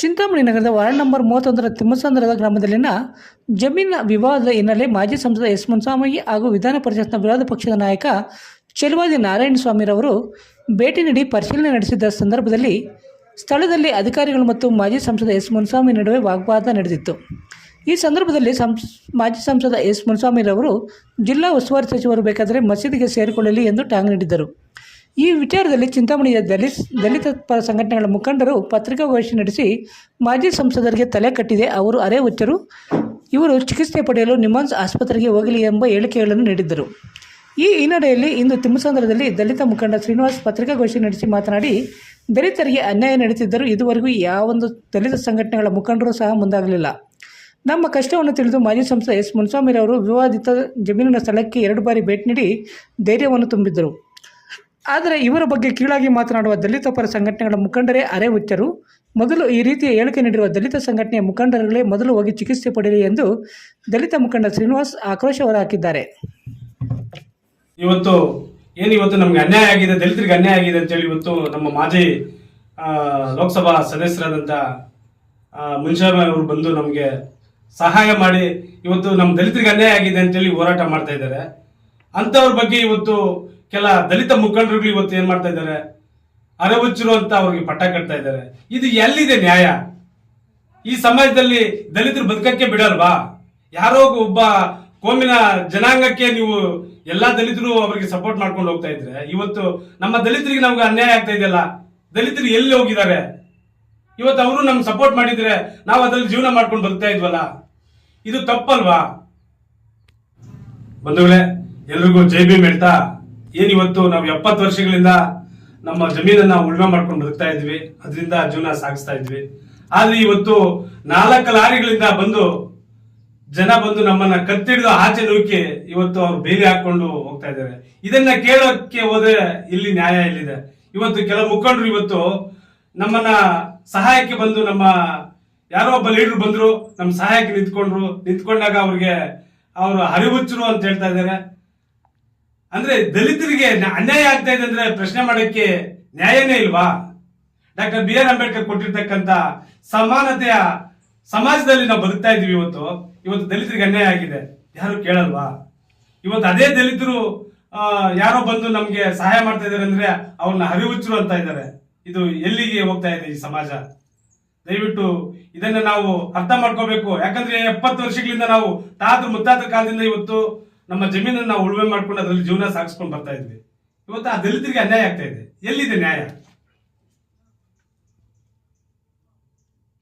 ಚಿಂತಾಮಣಿ ನಗರದ ward number 31ರ ತಿಮ್ಮಸಂದ್ರದ ಗ್ರಾಮದಲ್ಲಿನ ಜಮೀನಿನ ವಿವಾದದ ಹಿನ್ನೆಲೆ ಮಾಜಿ ಸಂಸದ ಎಸ್ ಮುನ್ಸಾಮಯ್ಯ ಹಾಗೂ ವಿಧಾನ ಪರಿಷತ್ನ ವಿರೋಧ ಪಕ್ಷದ ನಾಯಕ ಚೆಲುವಾದಿ ನಾರಾಯಣಸ್ವಾಮಿರವರು ಭೇಟಿ ನೀಡಿ ಪರಿಶೀಲನೆ ನಡೆಸಿದ್ದ ಸಂದರ್ಭದಲ್ಲಿ ಸ್ಥಳದಲ್ಲಿ ಅಧಿಕಾರಿಗಳು ಮತ್ತು ಮಾಜಿ ಸಂಸದ ಎಸ್ ಮುನ್ಸಾಮಿ ನಡುವೆ ವಾಗ್ವಾದ ನಡೆದಿತ್ತು. ಈ ಸಂದರ್ಭದಲ್ಲಿ ಮಾಜಿ ಸಂಸದ ಎಸ್ ಮುನ್ಸಾಮಿರವರು ಜಿಲ್ಲಾ ಉಸ್ತುವಾರಿ ಸಚಿವರು ಬೇಕಾದರೆ ಮಸೀದಿಗೆ ಸೇರಿಕೊಳ್ಳಲಿ ಎಂದು ಟಾಂಗ್ ನೀಡಿದ್ದರು. ಈ ವಿಚಾರದಲ್ಲಿ ಚಿಂತಾಮಣಿಯ ದಲಿತ ಪರ ಸಂಘಟನೆಗಳ ಮುಖಂಡರು ಪತ್ರಿಕಾಗೋಷ್ಠಿ ನಡೆಸಿ ಮಾಜಿ ಸಂಸದರಿಗೆ ತಲೆ ಕಟ್ಟಿದೆ, ಅವರು ಅರೆ ಹುಚ್ಚರು, ಇವರು ಚಿಕಿತ್ಸೆ ಪಡೆಯಲು ನಿಮ್ಹಾನ್ಸ್ ಆಸ್ಪತ್ರೆಗೆ ಹೋಗಲಿ ಎಂಬ ಹೇಳಿಕೆಗಳನ್ನು ನೀಡಿದ್ದರು. ಈ ಹಿನ್ನೆಲೆಯಲ್ಲಿ ಇಂದು ತಿಮ್ಮಸಂದ್ರದಲ್ಲಿ ದಲಿತ ಮುಖಂಡ ಶ್ರೀನಿವಾಸ್ ಪತ್ರಿಕಾಗೋಷ್ಠಿ ನಡೆಸಿ ಮಾತನಾಡಿ, ದಲಿತರಿಗೆ ಅನ್ಯಾಯ ನಡೆಯುತ್ತಿದ್ದರೂ ಇದುವರೆಗೂ ಯಾವೊಂದು ದಲಿತ ಸಂಘಟನೆಗಳ ಮುಖಂಡರು ಸಹ ಮುಂದಾಗಲಿಲ್ಲ. ನಮ್ಮ ಕಷ್ಟವನ್ನು ತಿಳಿದು ಮಾಜಿ ಸಂಸದ ಎಸ್ ಮುನ್ಸಾಮಿರವರು ವಿವಾದಿತ ಜಮೀನಿನ ಸ್ಥಳಕ್ಕೆ 2 ಬಾರಿ ಭೇಟಿ ನೀಡಿ ಧೈರ್ಯವನ್ನು ತುಂಬಿದ್ದರು. ಆದರೆ ಇವರ ಬಗ್ಗೆ ಕೀಳಾಗಿ ಮಾತನಾಡುವ ದಲಿತ ಪರ ಸಂಘಟನೆಗಳ ಮುಖಂಡರೇ ಅರೆ ಹುಚ್ಚರು. ಮೊದಲು ಈ ರೀತಿಯ ಹೇಳಿಕೆ ನೀಡಿರುವ ದಲಿತ ಸಂಘಟನೆಯ ಮುಖಂಡರುಗಳೇ ಮೊದಲು ಹೋಗಿ ಚಿಕಿತ್ಸೆ ಪಡೆಯಲಿ ಎಂದು ದಲಿತ ಮುಖಂಡ ಶ್ರೀನಿವಾಸ್ ಆಕ್ರೋಶ ಹೊರಹಾಕಿದ್ದಾರೆ. ಇವತ್ತು ನಮ್ಗೆ ಅನ್ಯಾಯ ಆಗಿದೆ, ದಲಿತರಿಗೆ ಅನ್ಯಾಯ ಆಗಿದೆ ಅಂತೇಳಿ ಇವತ್ತು ನಮ್ಮ ಮಾಜಿ ಲೋಕಸಭಾ ಸದಸ್ಯರಾದಂಥ ಮುನ್ಸಾಮಿ ಅವರು ಬಂದು ನಮಗೆ ಸಹಾಯ ಮಾಡಿ ಇವತ್ತು ನಮ್ಮ ದಲಿತರಿಗೆ ಅನ್ಯಾಯ ಆಗಿದೆ ಅಂತೇಳಿ ಹೋರಾಟ ಮಾಡ್ತಾ ಇದ್ದಾರೆ. ಅಂಥವ್ರ ಬಗ್ಗೆ ಇವತ್ತು ಕೆಲ ದಲಿತ ಮುಖಂಡರುಗಳು ಇವತ್ತು ಏನ್ ಮಾಡ್ತಾ ಇದ್ದಾರೆ, ಅರೆಹುಚ್ಚರು ಅಂತ ಅವ್ರಿಗೆ ಪಟ್ಟ ಕಟ್ತಾ ಇದ್ದಾರೆ. ಇದು ಎಲ್ಲಿದೆ ನ್ಯಾಯ? ಈ ಸಮಾಜದಲ್ಲಿ ದಲಿತರು ಬದುಕಕ್ಕೆ ಬಿಡಲ್ವಾ? ಯಾರೋ ಒಬ್ಬ ಕೋಮಿನ ಜನಾಂಗಕ್ಕೆ ನೀವು ಎಲ್ಲಾ ದಲಿತರು ಅವರಿಗೆ ಸಪೋರ್ಟ್ ಮಾಡ್ಕೊಂಡು ಹೋಗ್ತಾ ಇದ್ರೆ ಇವತ್ತು ನಮ್ಮ ದಲಿತರಿಗೆ ನಮ್ಗೆ ಅನ್ಯಾಯ ಆಗ್ತಾ ಇದೆಯಲ್ಲ. ದಲಿತರು ಎಲ್ಲಿ ಹೋಗಿದ್ದಾರೆ? ಇವತ್ತು ಅವರು ನಮ್ಗೆ ಸಪೋರ್ಟ್ ಮಾಡಿದ್ರೆ ನಾವು ಅದ್ರಲ್ಲಿ ಜೀವನ ಮಾಡ್ಕೊಂಡು ಬದುಕ್ತಾ ಇದ್ವಲ್ಲ, ಇದು ತಪ್ಪಲ್ವಾ? ಬಂಧುಗಳೇ, ಎಲ್ರಿಗೂ ಜೈ ಭೀಮ್ ಹೇಳ್ತಾ, ಏನಿವತ್ತು ನಾವು 70 ವರ್ಷಗಳಿಂದ ನಮ್ಮ ಜಮೀನನ್ನ ಉಳುಮೆ ಮಾಡ್ಕೊಂಡು ಬದುಕ್ತಾ ಇದ್ವಿ, ಅದರಿಂದ ಜೀವನ ಸಾಗಿಸ್ತಾ ಇದ್ವಿ. ಆದ್ರೆ ಇವತ್ತು 4 ಲಾರಿಗಳಿಂದ ಜನ ಬಂದು ನಮ್ಮನ್ನ ಕತ್ತಿಡಿದು ಆಚೆ ನೂಕಿ ಇವತ್ತು ಅವ್ರು ಬೇಲಿ ಹಾಕೊಂಡು ಹೋಗ್ತಾ ಇದ್ದಾರೆ. ಇದನ್ನ ಕೇಳೋಕೆ ಹೋದ್ರೆ ಇಲ್ಲಿ ನ್ಯಾಯ ಎಲ್ಲಿದೆ? ಇವತ್ತು ಕೆಲ ಮುಖಂಡರು ಇವತ್ತು ನಮ್ಮನ್ನ ಸಹಾಯಕ್ಕೆ ಬಂದು, ನಮ್ಮ ಯಾರೋ ಒಬ್ಬ ಲೀಡರ್ ಬಂದ್ರು, ನಮ್ಮ ಸಹಾಯಕ್ಕೆ ನಿಂತ್ಕೊಂಡಾಗ ಅವ್ರಿಗೆ ಅವರು ಹರಿಹುಚ್ಚರು ಅಂತ ಹೇಳ್ತಾ ಇದ್ದಾರೆ. ಅಂದ್ರೆ ದಲಿತರಿಗೆ ಅನ್ಯಾಯ ಆಗ್ತಾ ಇದೆ ಅಂದ್ರೆ ಪ್ರಶ್ನೆ ಮಾಡಕ್ಕೆ ನ್ಯಾಯನೇ ಇಲ್ವಾ? ಡಾಕ್ಟರ್ ಬಿ ಆರ್ ಅಂಬೇಡ್ಕರ್ ಕೊಟ್ಟಿರ್ತಕ್ಕಂಥ ಸಮಾನತೆಯ ಸಮಾಜದಲ್ಲಿ ನಾವು ಬದುಕ್ತಾ ಇದೀವಿ. ಇವತ್ತು ದಲಿತರಿಗೆ ಅನ್ಯಾಯ ಆಗಿದೆ, ಯಾರು ಕೇಳಲ್ವಾ? ಇವತ್ತು ಅದೇ ದಲಿತರು ಯಾರೋ ಬಂದು ನಮ್ಗೆ ಸಹಾಯ ಮಾಡ್ತಾ ಇದಾರೆ ಅಂದ್ರೆ ಅವ್ರನ್ನ ಹರಿಹುಚ್ಚರು ಅಂತ ಇದ್ದಾರೆ. ಇದು ಎಲ್ಲಿಗೆ ಹೋಗ್ತಾ ಇದೆ ಈ ಸಮಾಜ? ದಯವಿಟ್ಟು ಇದನ್ನ ನಾವು ಅರ್ಥ ಮಾಡ್ಕೋಬೇಕು. ಯಾಕಂದ್ರೆ 70 ವರ್ಷಗಳಿಂದ ನಾವು ಮುತ್ತಾತರ ಕಾಲದಿಂದ ಇವತ್ತು ನಮ್ಮ ಜಮೀನನ್ನ ನಾವು ಉಳುಮೆ ಮಾಡ್ಕೊಂಡು ಅದರಲ್ಲಿ ಜೀವನ ಸಾಗಿಸ್ಕೊಂಡು ಬರ್ತಾ ಇದ್ವಿ. ಇವತ್ತು ಆ ದಲಿತರಿಗೆ ಅನ್ಯಾಯ ಆಗ್ತಾ ಇದೆ. ಎಲ್ಲಿದೆ ನ್ಯಾಯ?